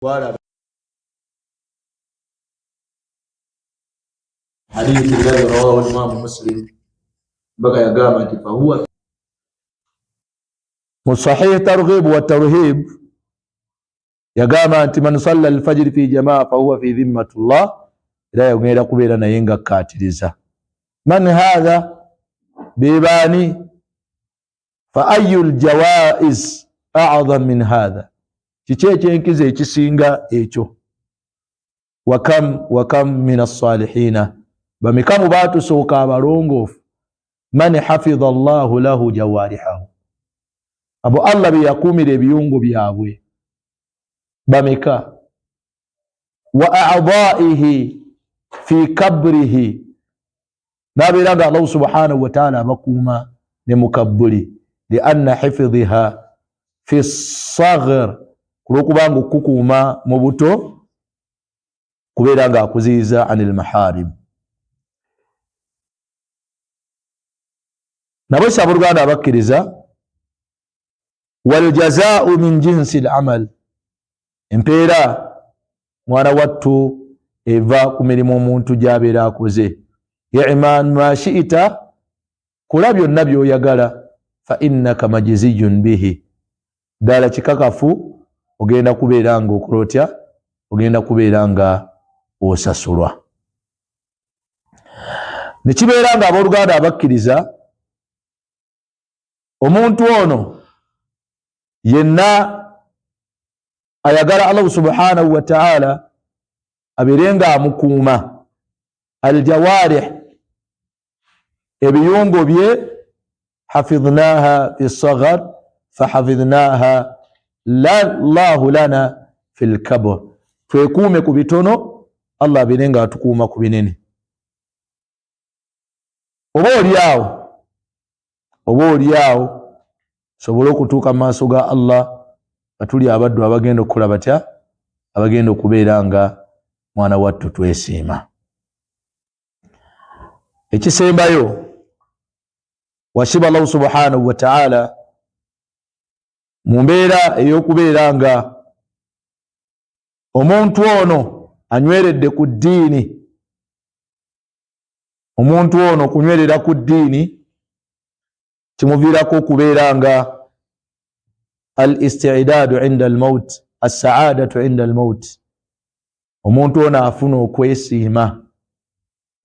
wala hadithi الذي رواه الإمام مسلم بقى يقامة فهو مصحيح ترغيب والترهيب يقامة من صلى الفجر في جماعة فهو في ذمة الله لا يقول قبيل أن ينقى كاتلزة. من هذا بيباني فأي الجوائز أعظم من هذا تيجي كزي تسينغا إيشو وكم من الصالحين بمكم باتو سوكا برونغوف من حفظ الله له جوارحه أبو الله بيقوم لبيونغو بيابوي بمكا وأعضائه في كبره نبي لغا الله سبحانه وتعالى مقوما لمكبري لأن حفظها في الصغر كروكبانغو كوكوما مبوتو كبيرانغا كوزيزا عن المحارم. نبسا برغانا بكريزا والجزاء من جنس العمل امبيرا موانا واتو إيفا كميرمو مونتو جابيرا كوزي يعمان ما شئت كلابيو النبيو يغالا فإنك مجزي به دالا چكاكافو ogenda kubeeranga okulotya ogenda kubeeranga osasulwa. Nekibeeranga abooluganda abakkiriza omuntu ono yenna ayagala Allah subhanahu wa ta'ala abeerenga amukuuma aljawarih ebiyungo bye hafidhnaha fi saghar fahafidhnaha Allahu lana fil kabr twekuume ku bitono Allah abeerenga atukuuma ku binene. oba oliawo sobole okutuuka mu maaso ga Allah atuli abaddu abagenda okukola batya abagenda okubeera nga mwana wattu twesiima. Ekisembayo wasiba Allah subhanahu wa ta'ala mu mbeera ey'okubeera nga omuntu ono anyweredde ku ddiini, omuntu ono kunywerera ku ddiini kimuviirako okubeera nga al-isti'daadu inda al-maut, as-sa'adatu inda al-maut. Omuntu ono afuna okwesiima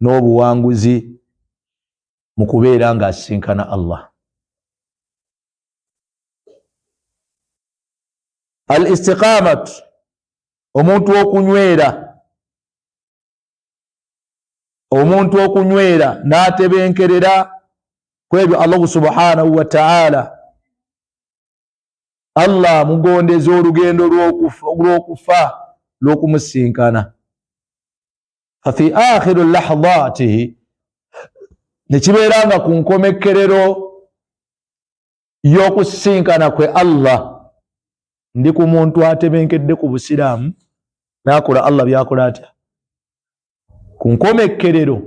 n'obuwanguzi mu kubeera nga asisinkana Allah. Al-istiqamat, omuntu okunywera n'atebenkerera ku ebyo Allah subhanahu wa ta'ala Allah mugondeza olugendo lw'okufa lw'okumusinkana. Fafi akhiru lahdatihi nekibeera nga ku nkomekkerero y'okusinkana kwe Allah ndi ku muntu atebenkedde ku busiraamu n'akola Allah byakola atya. Ku nkomekkerero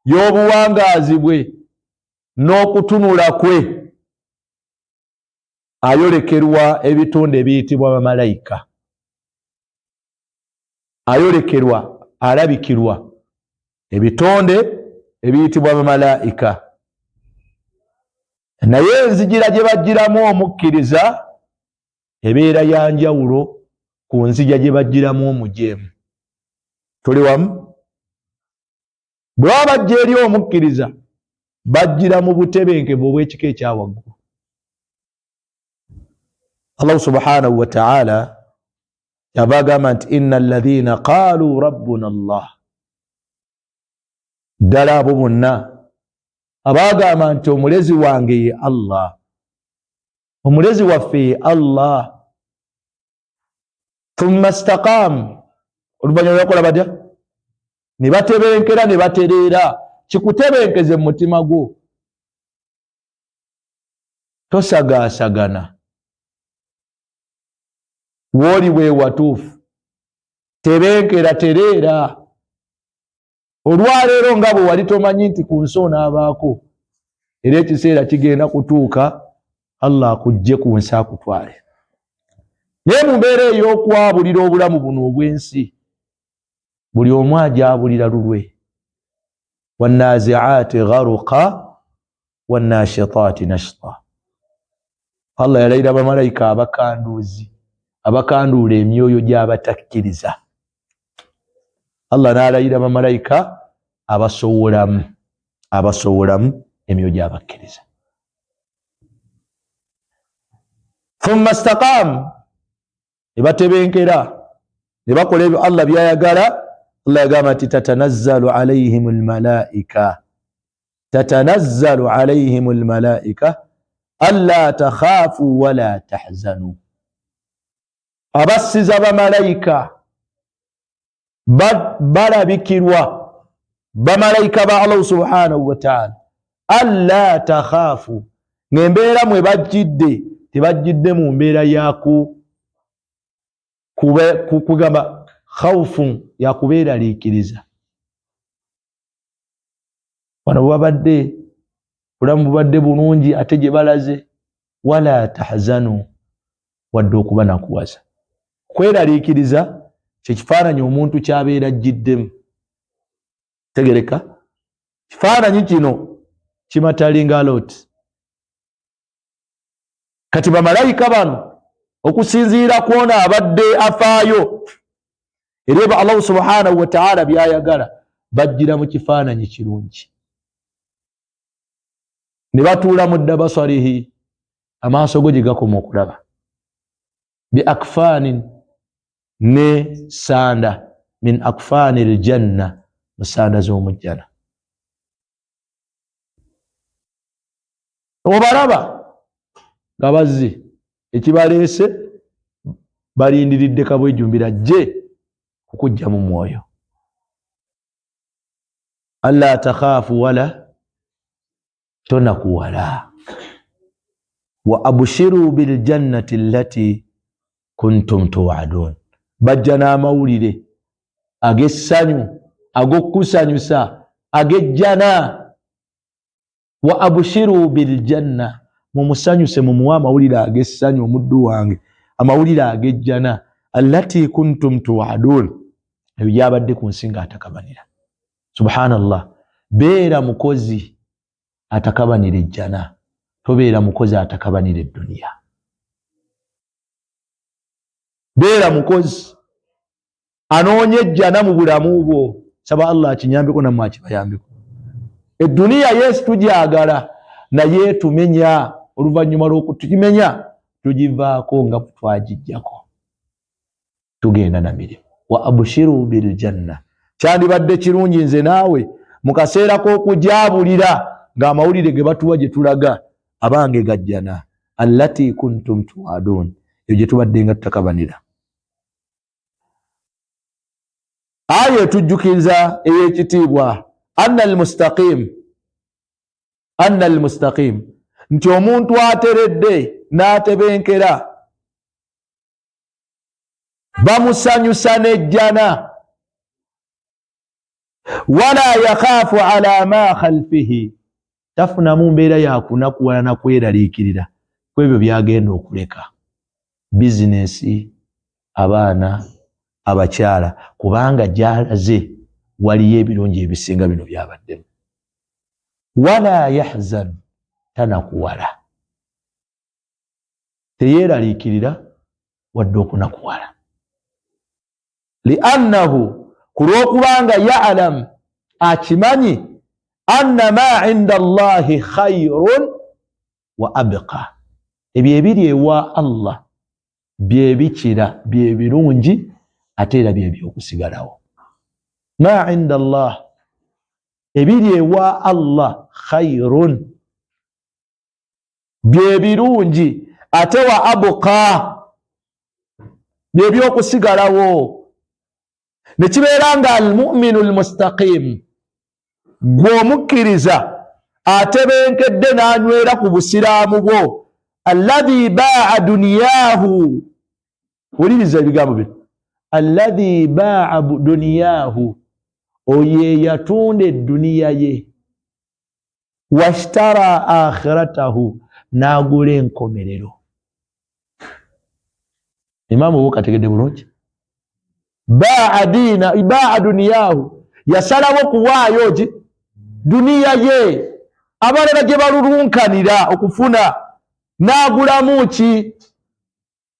y'obuwangaazi bwe n'okutunula kwe ayolekerwa ebitonde ebiyitibwa bamalayika, ayolekerwa alabikirwa ebitonde ebiyitibwa bamalayika. Naye enzijira gye bajjiramu omukkiriza ebeera ya njawulo ku nzija gye bajjiramu omujeemu. Tuli wamu? Bwe baba bajja eri omukkiriza bajjira mu butebenkevu obw'ekika ekya waggulu. Allah subhanahu wa ta'ala yabagamba nti inna alladhina qaalu rabbuna Allah, ddala abo bonna abagamba nti omulezi wange ye Allah, omulezi waffe ye Allah, thumma istaqaamu, oluvannyuma bakola batya? Ne batebenkera ne batereera. Kikutebenkeze mu mutima gwo, tosagaasagana, wooli bwe watuufu, tebenkera tereera. Olwaleero nga bwe wali tomanyi nti ku nsi onaabaako era ekiseera kigenda kutuuka Allah akugye ku nsi akutwale. naye mu mbeera ey'okwabulira obulamu buno obw'ensi buli omu ajaabulira lulwe. wannazi'aati gharuqa wannashitaati nashta. Allah yalayira bamalayika abakanduuzi abakanduula emyoyo gy'abatakkiriza. Allah n'alayira bamalayika abasowolamu emyoyo gy'abakkiriza. thumma istaqaamu, ne batebenkera ne bakola ebyo Allah byayagala. Allah yagamba nti tatanazzalu alayhim almalaika alla takhaafu wala tahzanu. Abassiza bamalayika balabikirwa, bamalayika ba Allah subhanahu wa ta'ala, alla takhaafu, ng'embeera mwe bajjidde tebajjidde mu mbeera yaku kugamba khawfu ya kubeeraliikiriza. Wano bwabadde bulamu bubadde bulungi ate gye balaze, wala tahzanu, wadde okuba nakuwaza. Kweraliikiriza kye kifaananyi omuntu kyabeera ajjiddemu. Tegereka kifaananyi kino kimatalinga looti. Kati bamalayika bano okusinziira kwona abadde afaayo eri eba Allah subhanahu wa ta'ala byayagala, bajjira mu kifaananyi kirungi, ne batuula mudda basarihi, amaaso go gye gakoma okulaba, bi akfaanin, ne sanda, min akfaani aljanna, mu sanda z'omujjana. Obalaba nga bazzi, ekibaleese balindiridde kabwejumbira jje kukujja mu mwoyo. alla takhaafu wala tonakuwala, wa abshiru biljannati allati kuntum tuwa'adun. Bajja n'amawulire ag'essanyu, ag'okusanyusa, ag'ejjana. wa abshiru biljanna, mumusanyuse mumuwa amawulire ag'essanyu omuddu wange, amawulire ag'ejjana. allati kuntum tuwa'adun, ebyo gyabadde ku nsi ng'atakabanira. Subhanallah, beera mukozi atakabanira ejjana, tobeera mukozi atakabanira edduniya. Beera mukozi anoonya ejjana mu bulamu bwo. Saba Allah akinyambeko nammwe akibayambeko. Edduniya Yesu tugyagala, naye tumenya oluvannyuma lw'okutugimenya tugivaako nga twagijjako, tugenda na mirimu. wa abshiru biljanna, kyandibadde kirungi nze naawe mu kaseera k'okujaabulira ng'amawulire ge batuwa gye tulaga abange gajjana. allati kuntum tu'adun, ebyo gye tubadde nga tutakabanira. Aya etujjukiriza ey'ekitiibwa anna almustaqim, nti omuntu ateredde n'atebenkera bamusanyusa n'ejjana. wala yakhaafu ala ma khalfihi, tafunamu mbeera yakunakuwala na kweraliikirira ku ebyo byagenda okuleka, bizinesi, abaana, abakyala, kubanga gyalaze waliyo ebirungi ebisinga bino byabaddemu. wala yahzan, tanakuwala, teyeeraliikirira wadde okunakuwala. liannahu, kulwokubanga ya'lam, akimanyi, anna ma inda Allahi khayrun wa abqa, ebyo ebiri ewa Allah byebikira, byebirungi, ate era byebyokusigalawo. ma inda Allah, ebiri ewa Allah khayrun, byebirungi, ate wa abqa, byebyokusigalawo. Nekibeera nga almu'minu almustaqim, gw'omukkiriza atebenkedde n'anywera ku busiraamu bwo, alladhi baa'a dunyahu, wuliriza ebigambo bino, alladhi baa'a dunyahu, oye yatunda edduniya ye, washtara akhiratahu, n'agula enkomerero. Imamu wo kategedde bulungi. Baa duniyahu, yasalawo kuwaayo ki duniya ye, abalala gye balulunkanira okufuna, n'agulamu ki?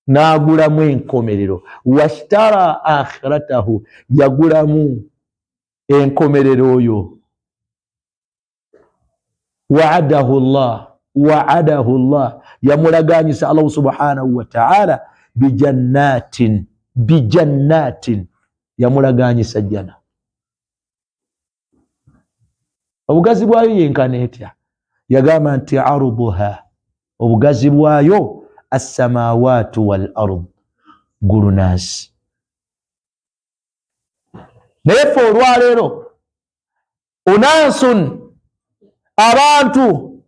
N'agulamu enkomerero. Washtara akhiratahu, yagulamu enkomerero oyo. Wa'adahu Allah, yamulaganyisa Allah subhanahu wa ta'ala bijannatin, yamulaganyisa jana. Obugazi bwayo yenkana etya? Yagamba nti aruduha, obugazi bwayo as-samawati wal ard, gulunaasi. Naye ffe olwaleero unansun, abantu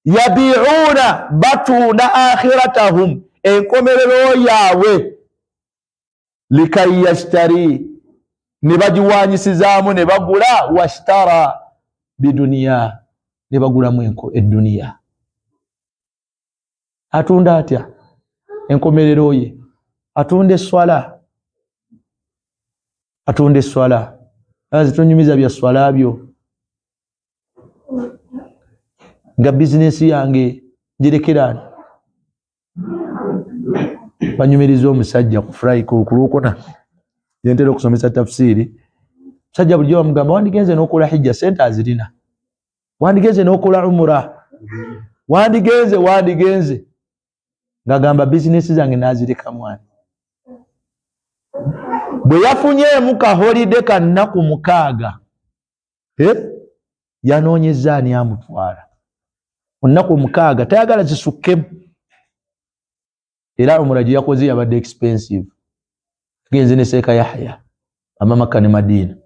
yabi'una, batunda akhiratahum, enkomerero yaabwe, likai yashtari, ne bagiwanyisizaamu ne bagula, washtara biduniya, ne bagulamu eduniya. Atunda atya enkomerero ye? Atunda eswala, atunda eswala. Azitunyumiza bya swala byo, nga bizinesi yange ngirekerani. Banyumiriza omusajja ku Friday ku Lwokuna, yentera okusomesa tafsiri. Musajja bulijjo bamugamba, wandigenze n'okola hijja, sente azirina. Wandigenze n'okola umura, wandigenze. Ngagamba bizinesi zange nazireka mwana. Bwe yafunyeemu ka holiday ka nnaku 6, yanoonyeza ani amutwala. Nnaku 6 tayagala zisukkemu. Era umura gye yakoze yabadde expensive. Genze ne Seeka Yahya ama Makka ne Madina,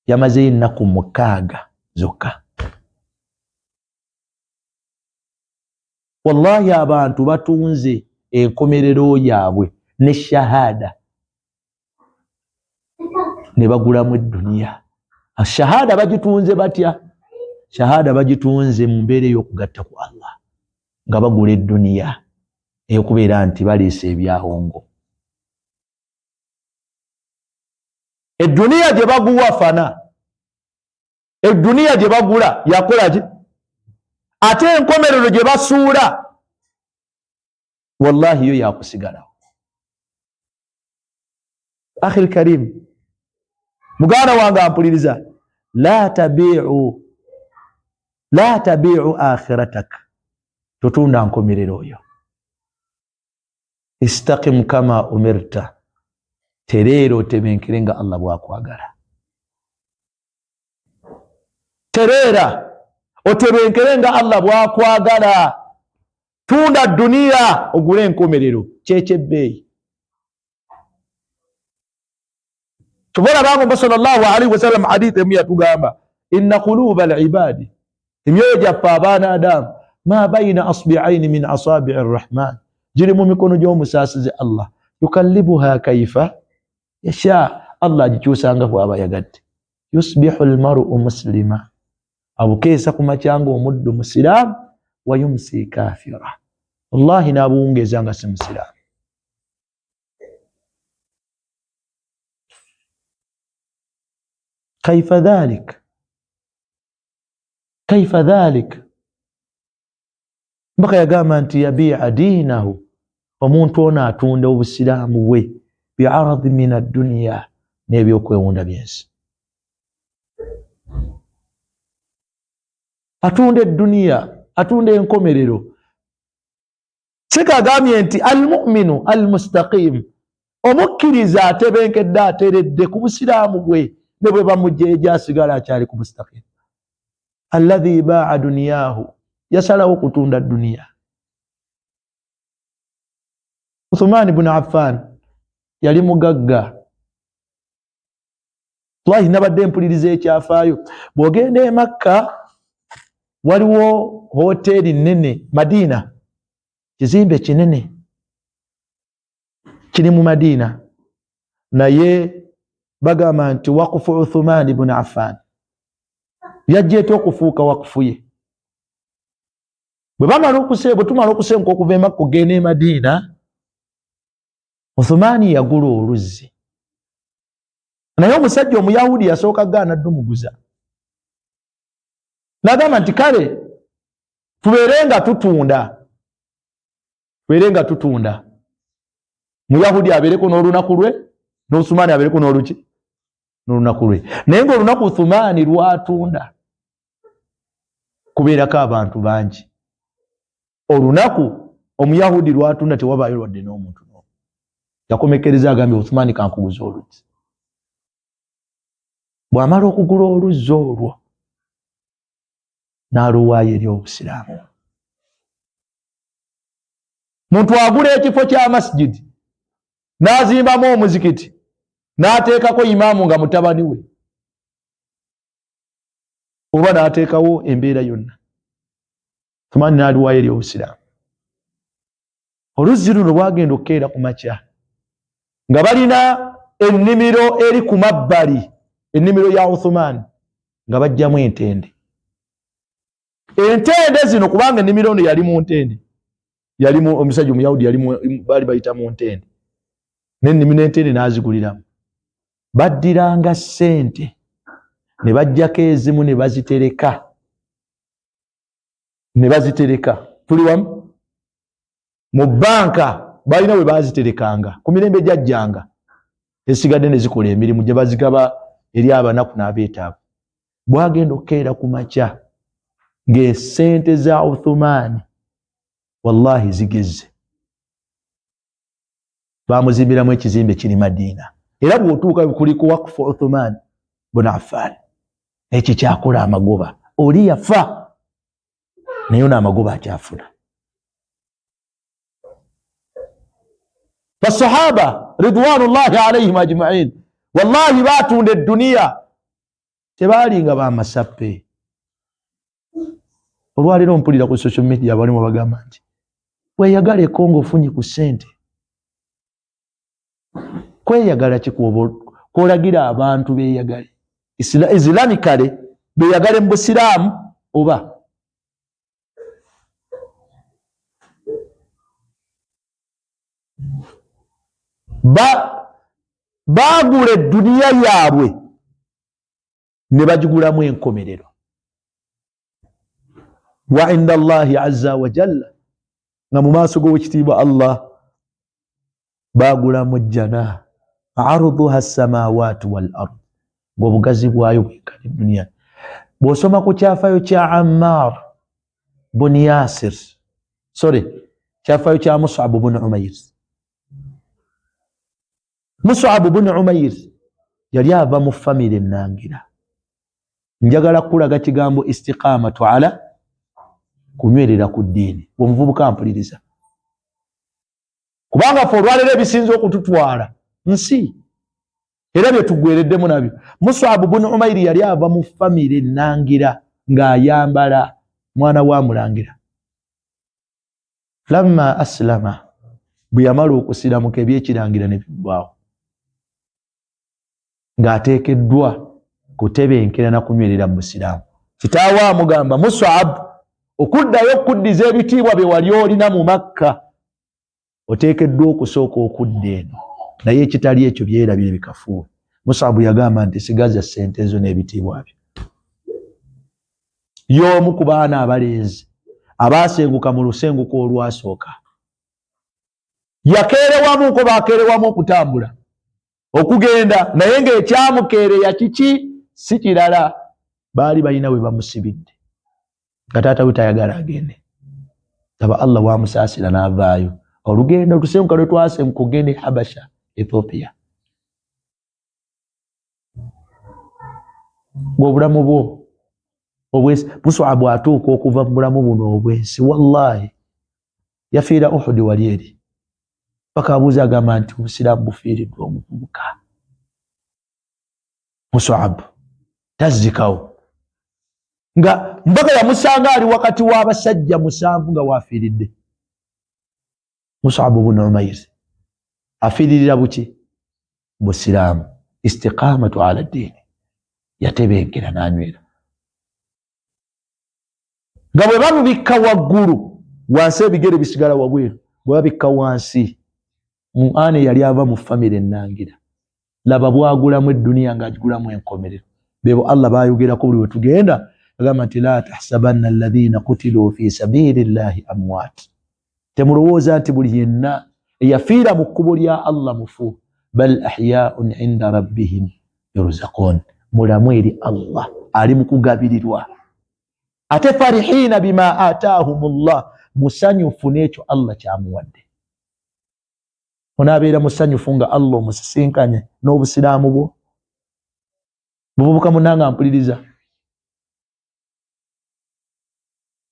yamazeyo ennaku 6 zokka. Wallahi abantu batunze enkomerero yaabwe ne shahada, ne bagulamu eduniya. Shahada bagitunze batya? Shahada bagitunze mu mbeera y'okugatta ku Allah, nga bagula eduniya ey'okubeera nti baliisa ebyahongo. Eduniya gye baguwa fana, eduniya gye bagula yakola ki? Ate enkomerero gye basuula, wallahi yo yakusigalawo. Akhil karim, muganda wange ampuliriza, la tabi'u akhiratak, tutunda nkomerero oyo. Istaqim kama umirta, tereero otebenkere nga Allah bwakwagala. Tereera otebenkere nga Allah bwakwagala. Tunda duniya ogule enkomerero, kyekyebeeyi. Tubola bangu sallallahu alaihi wasallam hadith emu yatugamba, inna quluba al-ibadi, emyoyo gyaffe abaana Adamu, ma bayina asbi'aini min asabi'i ar-rahman, giri mu mikono gy'omusaasizi Allah, yukallibuha kaifa yasha, Allah agikyusanga bw'aba yagadde. Yusbihu al-mar'u muslima, abukeesa ku makyanga omuddu musiraamu, wa yumsi kafira, wallahi n'abuwungeeza nga si musiraamu. Kaifa dhalik, kaifa dhalik. Mpaka yagamba nti yabi'a dinahu, omuntu ono atunda obusiraamu bwe bi'aradi min ad-dunya, n'ebyokwewunda byensi. Atunda eduniya, atunda enkomerero. Kikagambye nti al-mu'minu al-mustaqim, omukkiriza atebenkedde ateredde ku busiraamu bwe, ne bwe bamujjeeja asigala akyali ku mustaqim. Alladhi ba'a dunyahu, yasalawo kutunda duniya. Uthman ibn Affan yali mugagga. Wallahi nabadde mpuliriza ekyafaayo. Bw'ogenda e Makka waliwo hoteri nene, Madina, kizimbe kinene kiri mu Madina, naye bagamba nti wakufu Uthman ibn Affan yajjeeta okufuuka wakufu ye. Bwe tumala okusenguka okuva e Makka okugenda e Madina, Uthmani yagula oluzzi naye omusajja omuyahudi yasooka gaana ddumuguza n'agamba nti kale tubeerenga tutunda muyahudi abeereko n'olunaku lwe n'Uthmani abeereko n'olunaku lwe naye ng'olunaku Uthmani lwatunda kubeerako abantu bangi olunaku omuyahudi lwatunda tewabaayo lwadde n'omuntu n'omu yakomekereza agambye Uthmani kankuguza oluzzi bw'amala okugula oluzzi olwo n'aluwaayo eri obusiraamu muntu agula ekifo kya masjidi n'azimbamu omuzikiti n'ateekako imaamu nga mutabani we oba n'ateekawo embeera yonna Uthmani n'aluwaayo eri obusiraamu oluzzi luno lwagenda okukeera ku makya nga balina ennimiro eri ku mabbali ennimiro ya Uthmani nga bajjamu entende zino kubanga ennimiro ono yali mu ntende yalimu omusajja omuyahudi baali bayita mu ntende n'ennimiro entende n'aziguliramu baddiranga ssente ne bajjako ezimu ne bazitereka tuli wamu mu bbanka balina bwe baziterekanga ku mirembe gyajjanga esigadde ne zikola emirimu gye bazigaba eri abanaku n'abeetaavu bwagenda okukeera ku makya ng'essente za Uthmani wallahi zigeze bamuzimbiramu ekizimbe kiri Madiina era bw'otuuka kuliko wakufu Uthmani bun Affan ekyo kyakola amagoba oli yafa naye n'amagoba akyafuna basahaba ridwanullahi alayhim ajma'in wallahi batunda edduniya tebaalinga bamasappe olwaliro mpulira ku social media balimu bagamba nti weeyagaleko ng'ofunye ku ssente kweyagala kikuoba kwolagira abantu beeyagale islamically beeyagale mu busiraamu oba baagula edduniya yaabwe ne bagigulamu enkomerero wa inda Allahi azza wa jalla nga mu maaso g'owekitiibwa Allah baagulamu jjana arduha as-samawati wal ard ng'obugazi bwayo bwenkana edduniya bw'osoma ku kyafaayo kya Ammar bun Yasir kyafaayo kya Mus'ab bun Umayr Mus'ab bun Umayr yali ava mu famire ennangira njagala kulaga kigambo istiqamatu ala kunywerera ku ddiini omuvubuka mpuliriza kubanga ffe olwalero ebisinza okututwala nsi era bye tuggwereddemu nabyo Mus'ab bun Umayr yali ava mu famire ennangira ng'ayambala mwana wa mulangira lamma aslama bwe yamala okusiramuka ebyekirangira ne biggwaawo ng'ateekeddwa kutebenkera na kunywerera mu busiraamu kitaawe amugamba Mus'ab okuddayo okuddiza ebitiibwa bye wali olina mu Makka oteekeddwa okusooka okudda eno naye ekitali ekyo byerabire bikafuuwe Mus'ab yagamba nti sigaza ssente ezo n'ebitiibwa byo y'omu ku baana abalenzi abaasenguka mu lusenguko olwasooka yakeerewamuko baakeerewamu okutambula okugenda naye ng'ekyamukeereya kiki si kirala baali balina we bamusibidde nga taata we tayagala agende aba Allah wamusaasira n'avaayo olugendo olusenguka lwe twasenguka ogende Habasha Ethiopia ng'obulamu bwo obwensi Mus'ab atuuka okuva mu bulamu buno obwensi wallahi yafiira Uhud wali eri paka abuuza agamba nti obusiraamu bufiiriddwa omuvubuka Mus'ab tazzikawo nga mpaka yamusanga ali wakati w'abasajja 7 nga waafiiridde Mus'ab bun Umayr afiiririra buki busiraamu istiqamatu ala ddiini yatebenkera n'anywera nga bwe bamubikka waggulu wansi ebigere bisigala wabweru bwe babikka wansi Ane yali ava mu family ennangira. Laba bwagulamu eddunia ng'agigulamu enkomerero. Bebo Allah bayogerako buli we tugenda agamba nti la tahsabanna alladhina qutilu fi sabilillahi amwat. Temulowooza nti buli yenna eyafiira mu kkubo lya Allah mufu, bal ahyaun inda rabbihim yurzaqun. Mulamu eri Allah ali mu kugabirirwa. Ate farihina bima ataahumullah, musanyufu n'ekyo Allah kyamuwadde. Onaabeera musanyufu nga Allah omusisinkanye n'obusiraamu bwo? Muvubuka munnanga mpuliriza,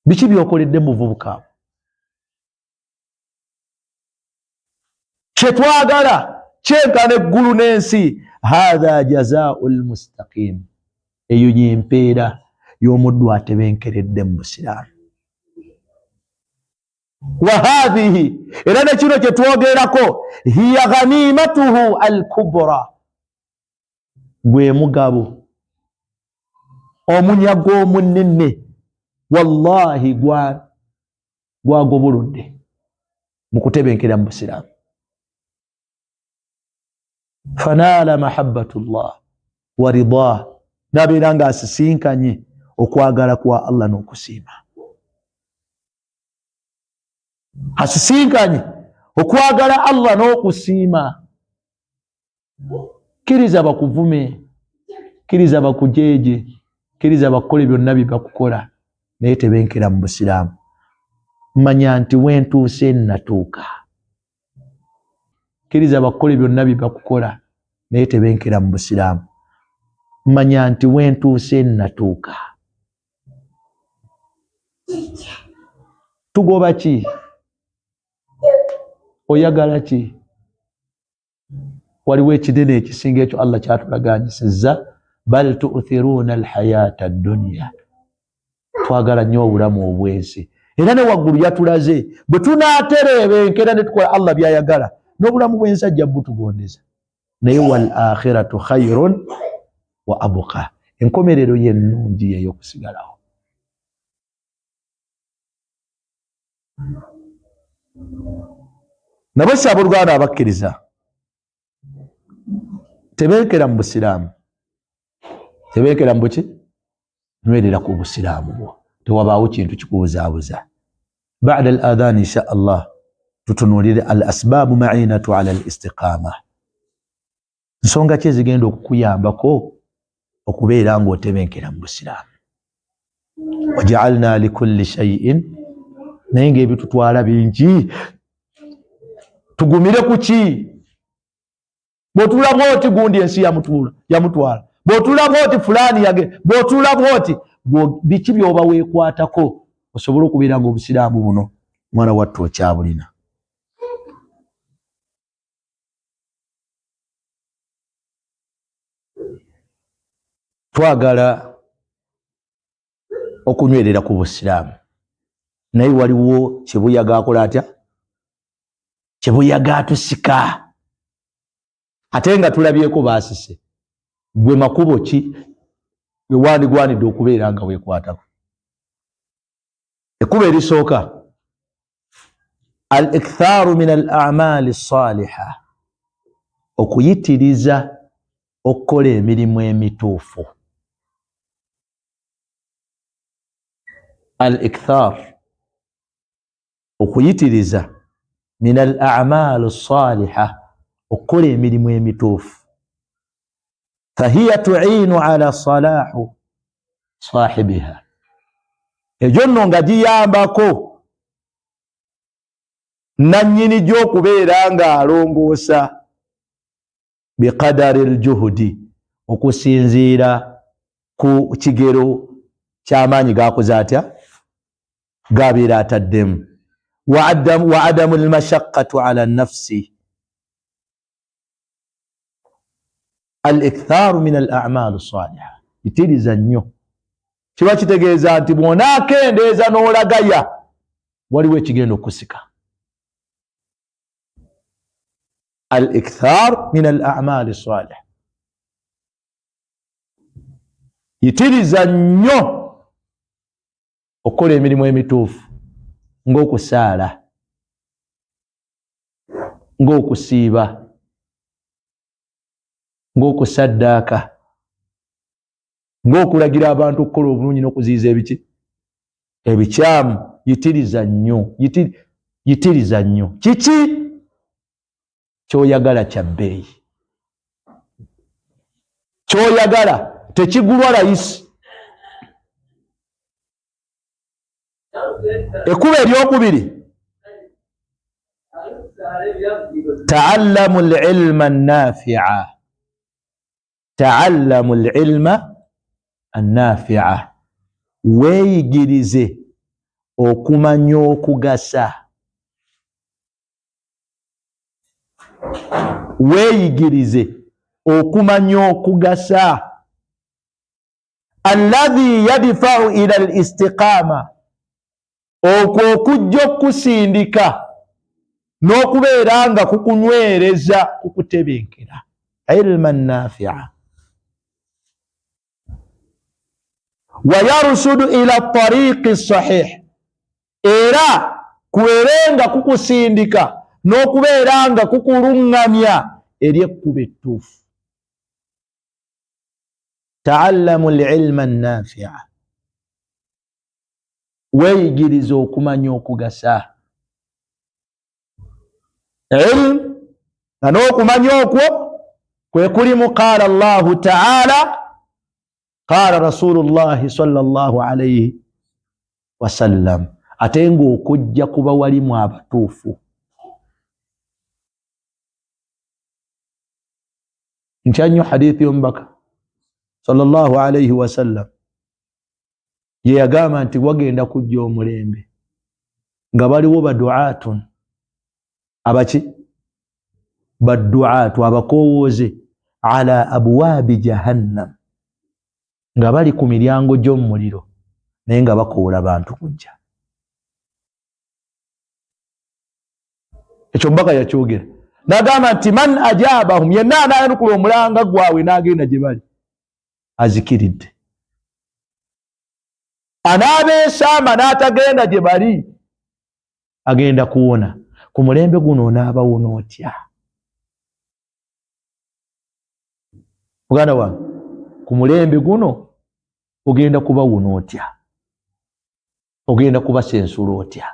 biki byokoledde mu buvubuka? Kye twagala kyenkana eggulu n'ensi. Hadha jazaa'ul mustaqim. Eyo y'empeera y'omuddu atebenkeredde mu busiraamu. Wa hadhihi, era ne kino kye twogerako, hiya ghanimatuhu al-kubra. Gwe mugabo omunyago omunene wallahi gwagobolodde mu kutebenkera mu busiraamu. Fanala mahabbatullah wa ridah, nabeera nga asisinkanye okwagala kwa Allah n'okusiima. Asisinkanye okwagala Allah n'okusiima. Kiriza bakuvume, kiriza bakujeje, kiriza bakole byonna bye bakukola, naye tebenkera mu busiraamu. Manya nti wentuuse natuuka. Kiriza bakole byonna bye bakukola, naye tebenkera mu busiraamu. Manya nti wentuuse natuuka. Tugoba ki? Oyagala ki? Waliwo ekinene ekisinga ekyo Allah kyatulaganyisizza. Bal tu'thiruna alhayata ad-dunya. Twagala nnyo obulamu obwensi. Era ne waggulu yatulaze bwe tunaaterebenkera ne tukola Allah byayagala, n'obulamu bwensi ajja butugondeza. Naye wal akhiratu khayrun wa abqa. Enkomerero y'ennungi ey'okusigalawo. Nabo Ssaabuluganda abakkiriza tebenkera mu busiraamu. Tebenkera mu buki? Nywerera ku busiraamu bwo. Tewabaawo kintu kikubuzaabuza. Ba'da al-adhan insha Allah tutunuulire al-asbaabu ma'inatu ala al-istiqama. Nsonga ki ezigenda okukuyambako okubeera ng'otebenkera mu busiraamu. Waja'alna likulli shay'in, naye ng'ebitutwala bingi. Tugumire ku ki? Bw'otulaba oti gundi ensi yamutwala, bw'otulaba oti fulani yage, bw'otulaba oti biki by'oba weekwatako osobole okubeera ng'obusiraamu buno mwana wattu okyabulina. Twagala okunywerera ku busiraamu, naye waliwo Kibuyaga akola atya? Kibuyaga atusika. Ate nga tulabyeko baasise. Gwe makubo ki gwe wandigwanidde okubeera nga weekwatako? Ekkubo erisooka, al-ikthaaru min al-a'maali as-saaliha, okuyitiriza okukola emirimu emituufu. Al-ikthar, okuyitiriza min al-a'maali as-saaliha, okukola emirimu emituufu. Fahiya tu'inu ala salahu sahibiha, egyo nno nga giyambako nannyini gy'okubeera ng'alongoosa biqadari al-juhudi, okusinziira ku kigero ky'amaanyi g'akoze atya? G'abeera ataddemu. Wa adamu al-mashaqqatu ala an-nafsi. Al-ikthaaru min al-a'maali as-saaliha, itiriza nnyo. Kiba kitegeeza nti bw'onaakendeeza n'olagaya waliwo ekigenda okusika. Al-ikthaaru min al-a'maali as-saaliha, itiriza nnyo okukola emirimu emituufu ng'okusaala. ng'okusiiba, ng'okusaddaaka, ng'okulagira abantu okukola obulungi n'okuziyiza ebikyamu. Yitiriza nnyo, yitiriza nnyo. Kiki ky'oyagala kya bbeeyi, ky'oyagala tekigulwa layisi. Ekkubo eryokubiri, ta'allamu al-ilma an-nafi'a, ta'allamu al-ilma an-nafi'a, weeyigirize okumanya okugasa, weeyigirize okumanya okugasa. Alladhi yadfa'u ila al-istiqama, okwo okujja okusindika n'okubeera nga kukunywereza kukutebenkera. Ilman nafi'a. Wa yarusudu ila tariqi sahih, era kubeerenga kukusindika n'okubeera nga kukuluŋŋamya eri ekkubo ettuufu. Ta'allamu al-ilma an-nafi'a, weeyigirize okumanya okugasa. Ilmu nga n'okumanya okwo kwe kulimu qaala Allahu ta'ala, qaala Rasulullahi sallallahu alayhi wasallam, ate ng'okujja kuba walimu abatuufu. Nkya nnyo hadithi y'omubaka sallallahu alayhi wasallam ye yagamba nti wagenda kujja omulembe nga baliwo badu'atun, abaki? Badu'atu, abakowooze, ala abwaabi jahannam, nga bali ku miryango gy'omuliro naye nga bakoola bantu kujja. Ekyo mbaka yakyogera n'agamba nti man ajaabahum, yenna anaayanukula omulanga gwabwe n'agenda gye bali, azikiridde. Anaabeesaama n'atagenda gye bali, agenda kuwona. Ku mulembe guno onaabawona otya? Muganda wange, ku mulembe guno ogenda kubawona otya? Ogenda kubasensula otya?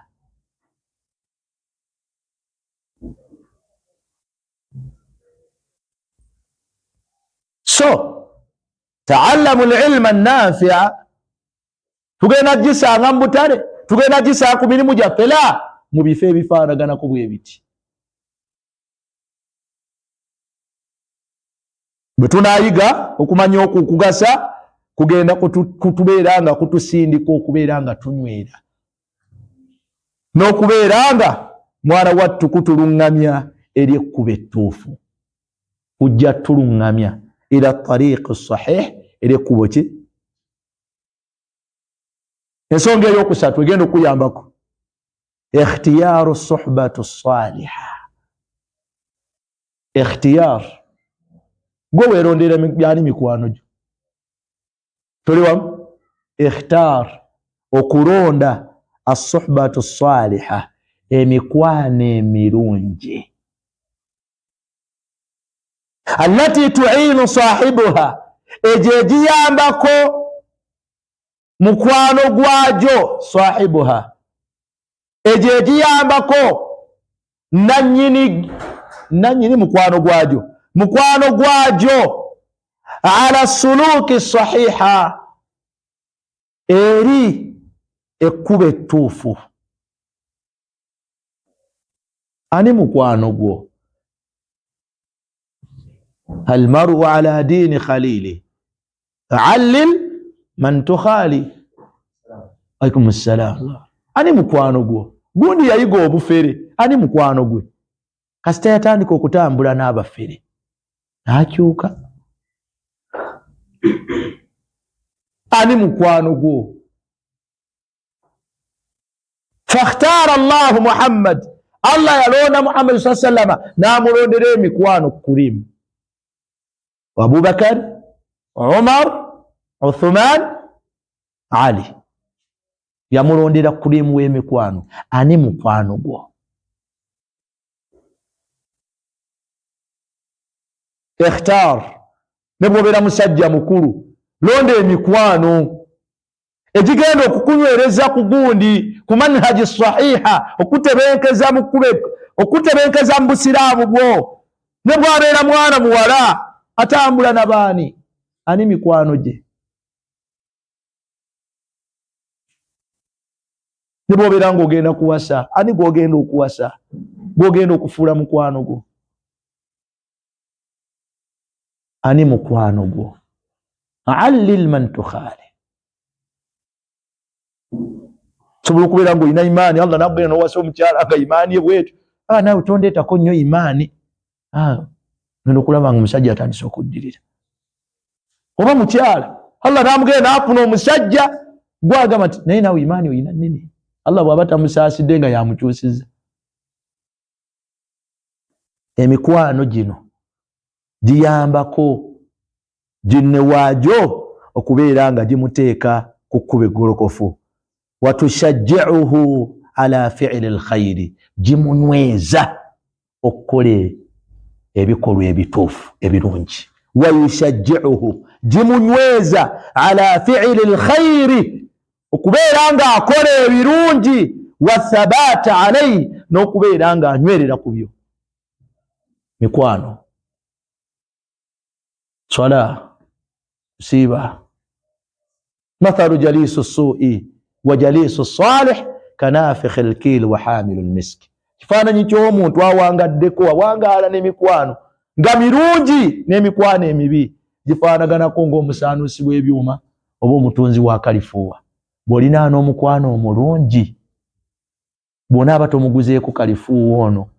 So ta'allamu al-ilma an-nafi'a, tugenda gisanga mu butale, tugenda gisanga ku mirimu gyaffe, la mu bifo ebifaanaganako bwe biti. Bwe tunaayiga okumanya okugasa, kugenda kutubeera nga kutusindika okubeera nga tunywera, n'okubeera nga mwana wattu kutuluŋŋamya eri ekkubo ettuufu, kujja tuluŋŋamya ila tariqi sahih, eri ekkubo ki? Ensonga ey'okusatu egenda okuyambako, ikhtiyaaru suhbatu saliha. Ikhtiyaar, gwe weerondera byani mikwano gyo, tuli wamu? Ikhtaar, okulonda as-suhbatu saliha, emikwano emirungi, allati tu'inu sahibuha, egyo egiyambako mukwano gwagyo, sahibuha, egyo egiyambako nannyini mukwano gwagyo, ala suluki sahiha, eri ekkubo ettuufu. Ani mukwano gwo? Almaru ala diini khalili, allil man tukhali. Alaikum salam. Ani mukwano gwo? Gundi yayiga obufere, ani mukwano gwe? Kasita yatandika okutambula n'abafere n'akyuka. Ani mukwano gwo? Fakhtara Allahu Muhammad, Allah yalonda Muhammad sallallahu alaihi wasallam n'amulondera emikwano kurimu. Abubakar, Umar, Uthman, Ali, yamulondera kurimu w'emikwano. Ani mukwano gwo? ikhtar ne bw'obeera musajja mukulu londa emikwano egigenda okukunywereza ku gundi ku manhaji sahiha okutebenkeza mu busiraamu bwo. Ne bw'abeera mwana muwala atambula n'abaani ani mikwano gye. Ne bw'obeera ng'ogenda kuwasa ani gw'ogenda okuwasa gw'ogenda okufuula mukwano gwo ani mukwano gwo. Allil man tukhali. Sobola okubeera ng'olina imaani Allah n'akugenda n'owasa omukyala nga imaani ye bwetyo naawe tondeetako nnyo imaani ngenda okulaba nga omusajja atandise okuddirira oba mukyala Allah n'amugenda n'afuna omusajja gwagamba nti naye naawe imaani oyina nnene. Allah bw'aba tamusaasidde nga yamukyusiza. Emikwano gino giyambako jinne waajo okubeera nga gimuteeka ku kkubo eggolokofu. Watushajji'uhu ala fi'li alkhayri, gimunyweza okukola ebikolwa ebituufu ebirungi. Wayushajji'uhu, gimunyweza ala fi'li alkhayri, okubeera nga akola ebirungi. Wathabata alayhi, n'okubeera nga anywerera ku byo. Mikwano, swala, siba. Mathalu jalisu su'i wa jalisu salih kanafikhi alkil wa hamilu almisk. Kifaananyi ky'omuntu awangaddeko awangaala n'emikwano nga mirungi n'emikwano emibi gifaanaganako ng'omusaanuusi w'ebyuma oba omutunzi wa kalifuuwa. Bw'olina n'omukwano omulungi bw'onaaba tomuguzeeko kalifuuwa ono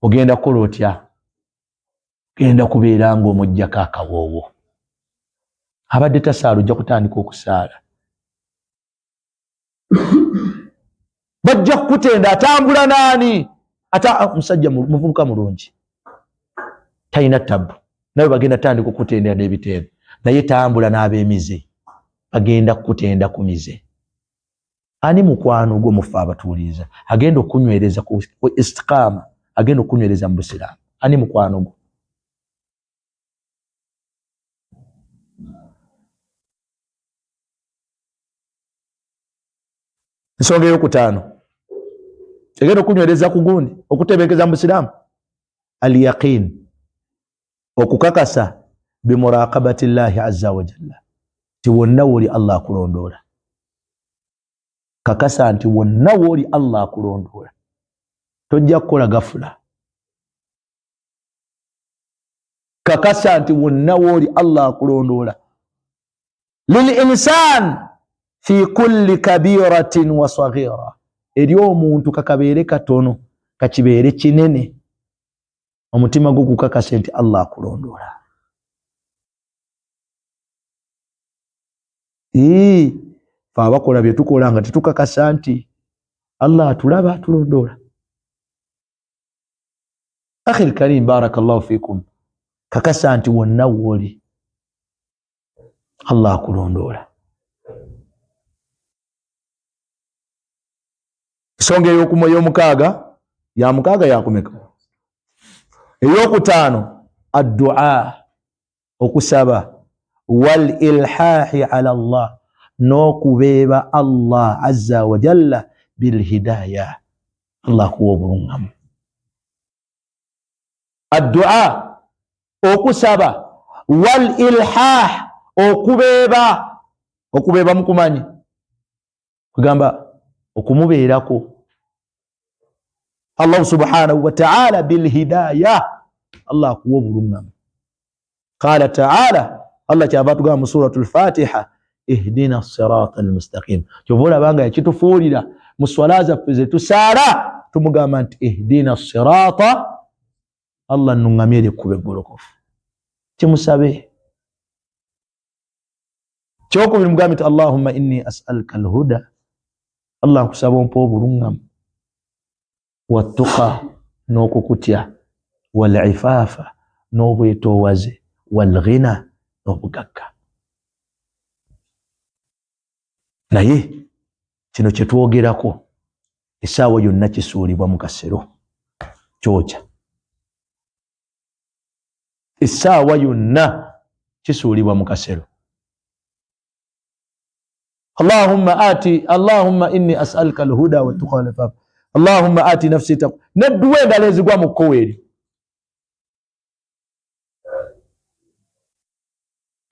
ogenda kukola otya? Genda kubeera ng'omuggyako akawoowo. Abadde tasaala ojja kutandika okusaala. Bajja kukutenda atambula naani? Musajja muvubuka mulungi talina ttabu, nawe bagenda tandika okukutendera n'ebitendo, naye tambula n'ab'emize bagenda kukutenda ku mize. Ani mukwano gwo mufe abatuuliza agenda okunywereza ku istiqaama, agenda okunywereza mu busiraamu? Ani mukwano gwo? Ensonga ey'okutaano egenda okunywereza ku gundi okutebenkeza mu busiraamu, al yaqin, okukakasa bimuraqabati llahi azza wa jalla, ti wonna woli Allah akulondoola. Kakasa nti wonna woli Allah akulondoola, tojja kukola gafula. Kakasa nti wonna woli Allah akulondoola. Lil insan fi kulli kabiratin wa saghira, eri omuntu kakabeere katono kakibeere kinene, omutima gwo gukakase nti Allah akulondoola. Fe abakola bye tukola nga tetukakasa nti Allah atulaba atulondoola. Akhil karim, barakallahu fikum, kakasa nti wonna woli Allah akulondoola. Ensonga ey'omukaaga yakumeka. Ey'okutaano addu'a, okusaba, wal ilhahi ala Allah, n'okubeeba Allah azza wa jalla bil hidaya, Allah kuwa obulungamu. Addu'a, okusaba, wal ilhah, okubeeba mukumanyi kugamba okumubeerako Allah subhanahu wa ta'ala bil hidaya, Allah kuwa obulungamu. Qala ta'ala, Allah kyava tugamba mu suratul Fatiha, ihdina sirata almustaqim. Kyovola banga yakitufuulira mu swala zaffe ze tusaala tumugamba nti ihdina sirata, Allah nungamye ekkubo eggolokofu. Kimusabe. Kyokubiri mugambe nti Allahumma inni as'aluka alhuda, Allah nkusaba ompa obulungamu, wattuqa, n'okukutya, wal ifaafa, n'obwetoowaze, wal ghina, n'obugagga. Naye kino kye twogerako essaawa yonna kisuulibwa mu kasero kyokya. essaawa yonna kisuulibwa mu kasero. Allahumma inni as'aluka al-huda wa tuqa wal afaf. Allahumma ati nafsi taqwa. Nedduwa endala ezigwa mu kkowe eri.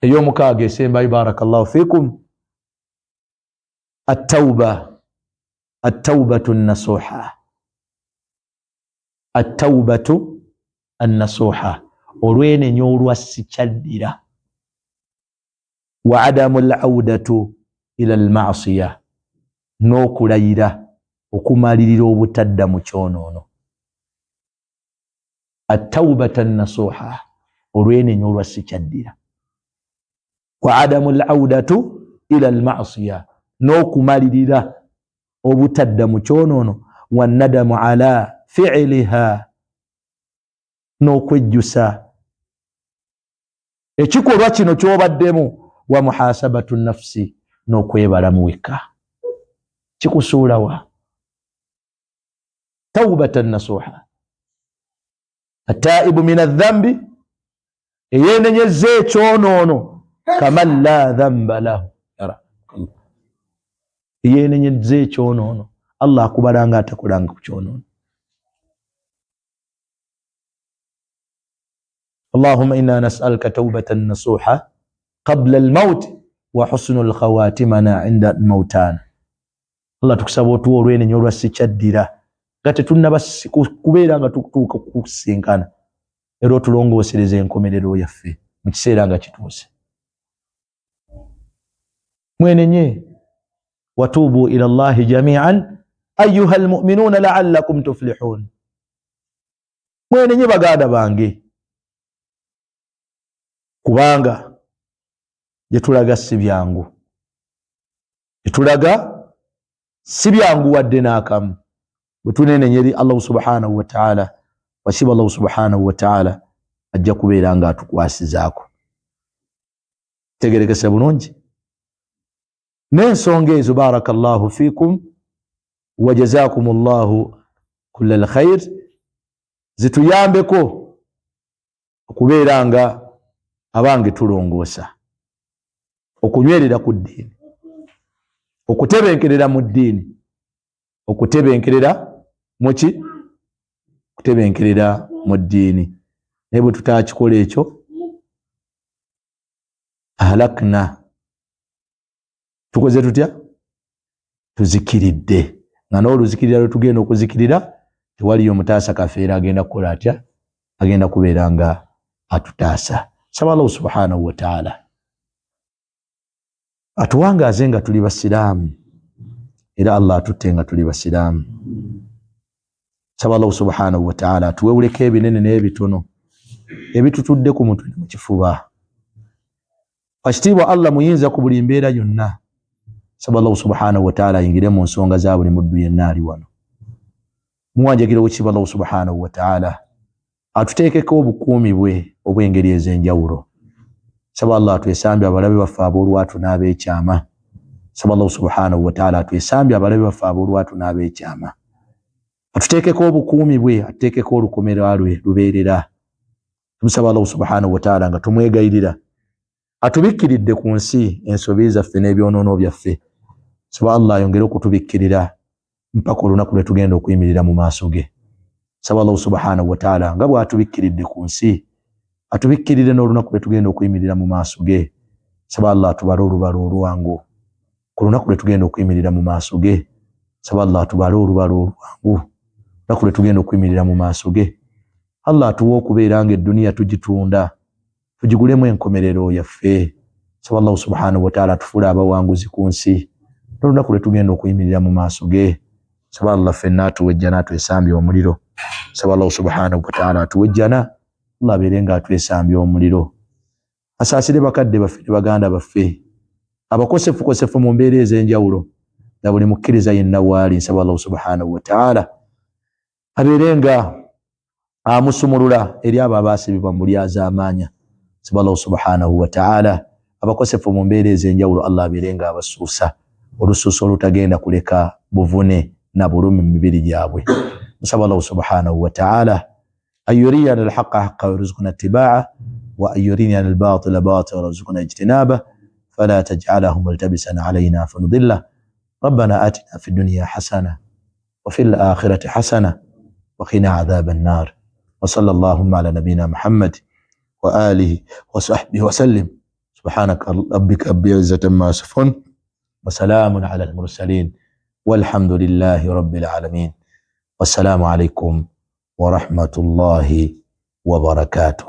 Ey'omukaaga esembayo barakallahu fikum at-tawbatu an-nasuha. At-tawbatu an-nasuha, olwenenya olwasikyaddira. Wa adamu al-audatu ila al-ma'siyah, n'okulayira okumalirira obutadda mu kyonoono. At-tawbatu an-nasuha, olwenenya olwasikyaddira. Wa adamu al-audatu ila al-ma'siyah, n'okumalirira obutadda mu kyonoono. Wa nadamu ala fi'liha, n'okwejjusa ekikolwa kino ky'obaddemu. Wa muhasabatu nafsi, n'okwebalamu wekka. Kikusuulawa? Tawbatan nasuha. Ataibu min adh-dhanbi, eyeenenyezza ekyonoono kaman la dhanba lahu. Eyeenenyezza ekyonoono, Allah akubalanga atakolanga ku kyonoono. Allahumma inna nas'aluka tawbatan nasuha qabla al-maut wa husnul khawatimana inda al-mautan. Allah tukusaba otuwa olwenenya olwasikyaddira nga tetunnaba kubeera nga tukutuuka kusinkana, era otulongoosereza enkomerero yaffe mu kiseera nga kituuse. Mwenenye watubu ila Allahi jami'an ayyuha al-mu'minuna la'allakum tuflihun. Mwenenye baganda bange, kubanga jetulaga si byangu. Jetulaga si byangu wadde n'akamu. Bwe tunenenya eri Allah subhanahu wa ta'ala, wasiba Allah subhanahu wa ta'ala ajja kubeera nga atukwasizaako. Tegerekese bulungi. N'ensonga ezo barakallahu fikum wa jazakumullahu kullal khair zituyambeko okubeera nga abange tulongoosa, okunywerera ku ddiini, okutebenkerera mu ddiini, okutebenkerera muki? Okutebenkerera mu ddiini. Naye bwe tutakikola ekyo, ahalakna, tukoze tutya? Tuzikiridde. Nga n'oluzikirira lwe tugenda okuzikirira tewaliyo mutaasa kafeera agenda kukola atya? Agenda kubeera nga atutaasa. Saba Allah subhanahu wa ta'ala atuwangaaze nga tuli basiraamu, era Allah atutte nga tuli basiraamu. Saba Allah subhanahu wa ta'ala atuwewuleko ebinene n'ebitono ebitutudde ku mutwe mu kifuba. Ekitiibwa Allah muyinza ku buli mbeera yonna. Saba Allah subhanahu wa ta'ala ayingire mu nsonga za buli muddu yenna ali wano. Muwanjagire w'ekitiibwa Allah subhanahu wa ta'ala atuteekeko obukuumi bwe obw'engeri ez'enjawulo. Saba Allah atwesambye abalabe baffe ab'olwatu n'ab'ekyama. Saba Allah subhanahu wa ta'ala atwesambye abalabe baffe ab'olwatu n'ab'ekyama. Atuteekeko obukuumi bwe, atuteekeko olukomera lwe lubeerera. Tumusaba Allah subhanahu wa ta'ala nga tumwegayirira atubikkiridde ku nsi ensobi zaffe n'ebyonoono byaffe. Saba Allah ayongere okutubikkirira mpaka olunaku lwe tugenda okuyimirira mu maaso ge. Saba Allah subhanahu wa ta'ala nga bw'atubikkiridde ku nsi atubikkirire n'olunaku lwe tugenda okuyimirira mu maaso ge. Saba Allah atubale olubalo olwangu ku lunaku lwe tugenda okuyimirira mu maaso ge. Saba Allah atubale olubalo olwangu olunaku lwe tugenda okuyimirira mu maaso ge. Allah atuwa okubeera nga edduniya tugitunda tugigulemu enkomerero yaffe. Saba Allah subhanahu wa ta'ala atufuule abawanguzi ku nsi n'olunaku lwe tugenda okuyimirira mu maaso ge. Saba Allah ffenna atuwejja n'atwesambye omuliro. Saba Allah subhanahu wa ta'ala atuwejjana, Allah abeere nga atwesambye omuliro. Asaasire bakadde baffe ne baganda baffe abakosefukosefu mu mbeera ez'enjawulo na buli mukkiriza yenna waali. Nsaba Allah subhanahu wa ta'ala abeere nga amusumulula eri abo abaasibibwa mu lyazaamaanya. Nsaba Allah subhanahu wa ta'ala abakosefu mu mbeera ez'enjawulo Allah abeere nga abasuusa olusuusa olutagenda kuleka buvune na bulumi mu mibiri gyabwe. Nsaba Allah subhanahu wa ta'ala أن يرينا الحق حقا ويرزقنا اتباعه وأن يرينا الباطل باطلا وارزقنا اجتنابه فلا تجعله ملتبسا علينا فنضله. ربنا آتنا في الدنيا حسنة وفي الآخرة حسنة وقنا عذاب النار. وصلى اللهم على نبينا محمد وآله وصحبه وسلم. سبحانك ربك رب العزة عما يصفون وسلام على المرسلين والحمد لله رب العالمين. والسلام عليكم ورحمة الله وبركاته.